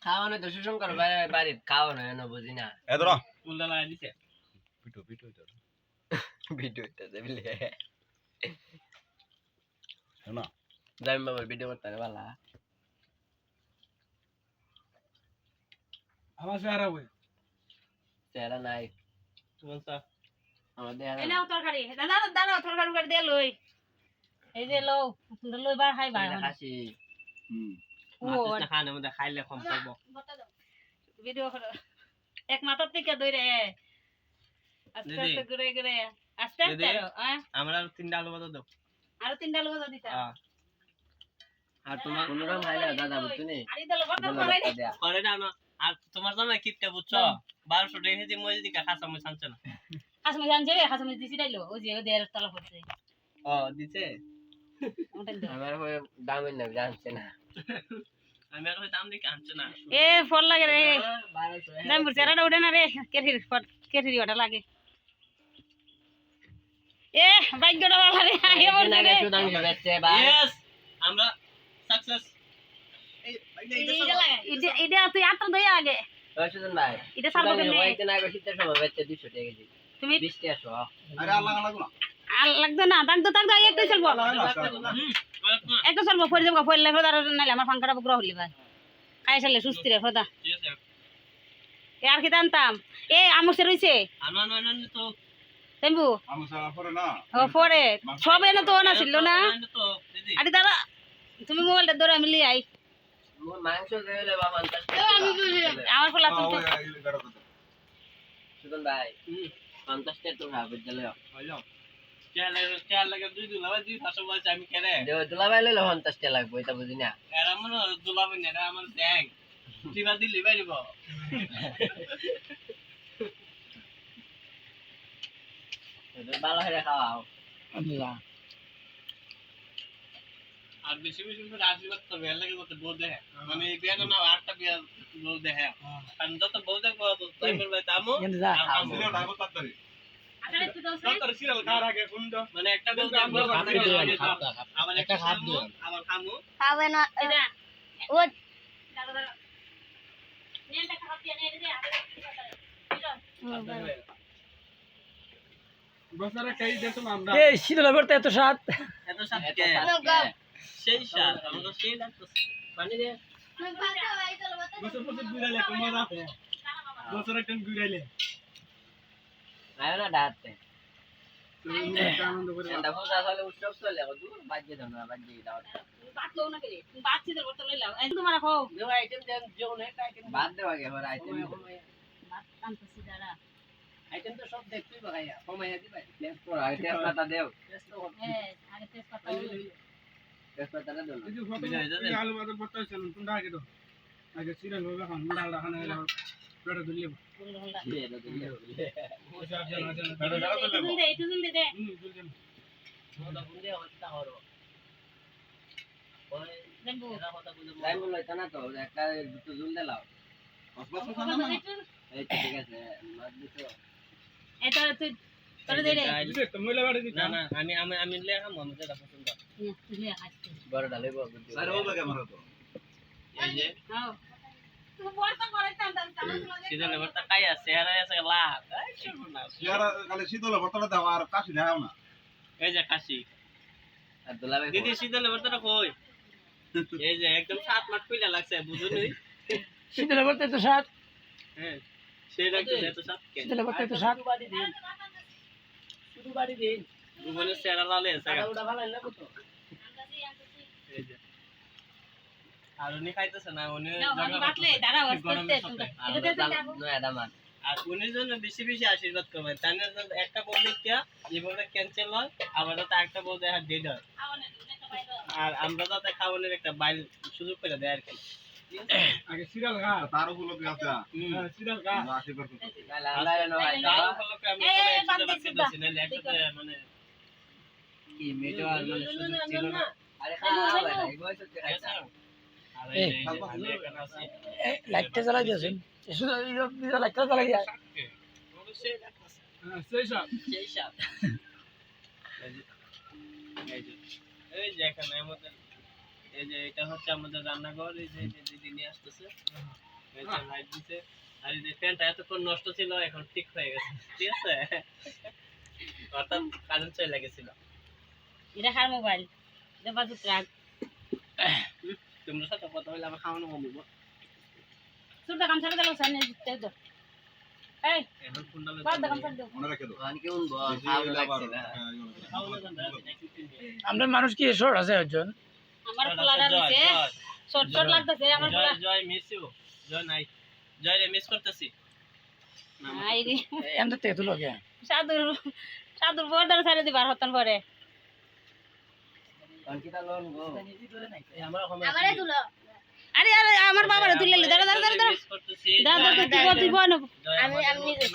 খাওয়ানো তো সুশঙ্কর বাড়ির খাওয়ানো না বুঝি না এ ধরো উল্টা লাগা দিছে পিটো পিটো এটা ভিডিওটা দেখলে না যাই বাবা ভিডিও করতে পারে ভালো আমার চেহারা বই চেহারা নাই বলছা আমাদের এই নাও তরকারি দাদা দাদা তরকারি করে দে লই এই যে লও লই বার খাই বার হাসি ও মাছ খানে মধ্যে খাইলে কম করব ভিডিও করো এক মাথার থেকে ধরে আস্তে আস্তে ঘুরে ঘুরে আস্তে আস্তে আমরা তিনটা আলু ভাজা দাও আর তিনটা লোক দিতা আর তোমার কোনরকম খাইলে দাদা বুঝছনি আরে দলো বড় করে করে না না আর তোমার জামাই কিপটা বুঝছো 1200 টাকা কেজি মই দিকে খাসা মই ছানছে না হাসমে জানছে রে হাসমে দিছি ডাইলো ওই যে ওদের তলা পড়ছে দিছে আমার হয়ে দামই না জানছে না আমি আর দাম দিকে আনছে না এ ফল লাগে রে দাম চেরাটা উঠে না রে কেঠির ওটা লাগে এ ভাগ্যটা ভালো রে আগে বলছে রে সুদাং বেচছে ভাই ইয়েস আমরা সাকসেস এটা তুই আটটা দই আগে সুদান ভাই এটা সারবো কেমনে কয়েকদিন আগে শীতের সময় বেচছে 200 টাকা কেজি তুমি 20 টাকা শো আরে আল্লাহ লাগো না আর লাগতো না তাক দাও একটু চলবো একটু চলবো পড়ে যাবো পড়লে ফদার নাইলে আমার পাঙ্খাটা পুরো হলি ভাই খাই সালে সুস্থ রে ফদা এ আর কি জানতাম এ আমুসে রইছে আনন তো তেম্বু আমি সারা পরে না ও পরে সব এনে তো না ছিল না তো দিদি আরে দাদা তুমি মোবাইলটা ধরে আমি লিয়ে আই মাংস দেলে বাবা 50 আমার ফলা তুমি সুদান ভাই 50 টাকা তো খাবে দিলে হইলো কেয়ার লাগে দুই দুলাবা দুই ফাঁসো বলছে আমি কেনে দুলা ভাই লইলে 50 টাকা লাগবে এটা বুঝি না এরা মনে দুলাবা না আমার ব্যাং টিবা দিলি বাইরিব ভালো হয়ে খাওয়াও আর বেশি বেশি করে আশীর্বাদ তো বের লাগে কত বউ দেখে মানে এই বিয়াটা না আটটা বিয়া বউ দেখে কারণ যত বউ দেখবো তো তাই বলবে তামু সিরিয়াল ডাকো তাড়াতাড়ি আরে তুই দাও তোর সিরিয়াল খাওয়ার আগে কোন মানে একটা বউ দেখবো আবার একটা খাবো আবার খামু খাবে না এটা ও দাদা দাদা নিয়ে খাওয়া দিয়ে নিয়ে দে বসারা কাই দেছো আমরা এই শীতল করতে এত স্বাদ এত সাথে সেই সাথ আমরা সেই লাগতেছে পানি দে বছর বছর ঘুরাইলে তোমার আছে বছর একটা ঘুরাইলে আয় না ডাতে আনন্দ করে এটা পূজা চলে উৎসব চলে দূর বাজে দাও না বাজে দাও বাত লও না কে বাত ছিদের বর্ত লইলাও এই তোমার খাও দেও আইটেম দেন যেও না আইটেম বাদ দেও আগে আমার আইটেম বাত কানতেছি দাঁড়া আইটেম তো সব দেখতেই বাগাইয়া কমাইয়া দিবা টেস্ট করো আগে টেস্ট পাতা দেও হ্যাঁ আগে টেস্ট করতে টেস্ট পাতাটা দেও না এই যে ফটো আলু বাদল পড়তে হইছে না তুমি আগে দাও আগে সিরিয়াল হবে খান ডাল রাখানো হলো পেটে ধরলে এটা দিলে ওসব জানা জানা এটা যারা তো লেবো একটু জলদি দে বুঝলেন ওটা বুঝে হচ্ছে হরো ওই দেবো এরা কথা বুঝে টাইম লইতা না তো একটা দুটো জুল দিলাও এই তো ঠিক আছে মাছ দিছো এটা তুই তোরে দে রে তো মহিলা বাড়ি না না আমি লে খাম আমি যেটা পছন্দ তুই লিয়া খাইছিস বড় ডালেব বুদ্ধি আরে ও লাগে আমার তো এই যে হ্যাঁ তুই বড়টা করে টান সিজন লেবারটা কাই আছে আর আছে লাভ এই শুনো না সিয়ারা খালি শীতল বর্তমানে দাও আর কাশি দাও না এই যে কাশি আর দুলাবে দিদি সিজন লেবারটা কই এই যে একদম 7 মাঠ কইলা লাগছে বুঝুনি শীতল করতে এত স্বাদ হ্যাঁ সেই লাগছে এত সাত কেন শীতল করতে এত স্বাদ শুধু বাড়ি দিন বলে সেরা লালে আছে ওটা ভালো লাগলো তো এই যে আর উনি খাইতেছে না উনি না বাতলে দাঁড়াও আস্তে আস্তে আর এটা দে নয়ডা মান আর উনি জন্য বেশি বেশি আশীর্বাদ করবেন তার একটা বউ দেখিয়া জীবনটা ক্যান্সেল হয় আবার যাতে একটা বউ দেখা ডেড হয় আর আমরা যাতে খাওয়ানোর একটা বাইল সুযোগ করে দেয় আর কি আগে সিরিয়াল গা তার উপলক্ষে আছে সিরিয়াল গা আশীর্বাদ করতে আল্লাহ রে নয় তার উপলক্ষে আমরা সবাই একসাথে বাচ্চা দিচ্ছি নাহলে একসাথে মানে কি মেটো আর মানে সুযোগ ছিল না আরে খাও ভাই এগোয় তো খাইছা আর এই যে আমি এখানে আছি লাইটটা জ্বালাই দিয়েছেন শুধু লাইটটা জ্বালাই দিয়া অবশ্যই লাগতেছে সেই সব সেই সাপ এই যে এখানে আমাদের এই যে এটা হচ্ছে আমাদের রান্নাঘর এই যে দিদি নিয়ে আসতেছে লাইট দিছে আর এই যে ফ্যানটা এতক্ষণ নষ্ট ছিল এখন ঠিক হয়ে গেছে ঠিক আছে অর্থাৎ কারেন্ট চলে গেছিল এটা কার মোবাইল এটা বাজু ট্রাক তোমরা সাথে কথা বলে আমার খাওয়ানো কমবো সুরটা কাম ছাড়া দিলো সামনে দিতে তো এই এখন ফোনটা বাদ দাও কাম ছাড় দাও মনে রেখে দাও গান কেমন বল ভালো লাগছে না খাওয়ানো যাবে আমরা মানুষ কি শর্ট আছে একজন আমার পোলাটা দিছে শর্ট শর্ট লাগতেছে আমার পোলা জয় জয় মিস ইউ জয় নাই জয় রে মিস করতেছি আই রে এমন তে তুলো কে সাদুর বর্ডার ছাড়ে দিবার হতন পরে অঙ্কিতা লোন গো আমারে তুলো আরে আরে আমার বাবারে তুলে দাঁড়া দাঁড়া দাঁড়া মিস করতেছি দাঁড়া তুই বল আমি নিজে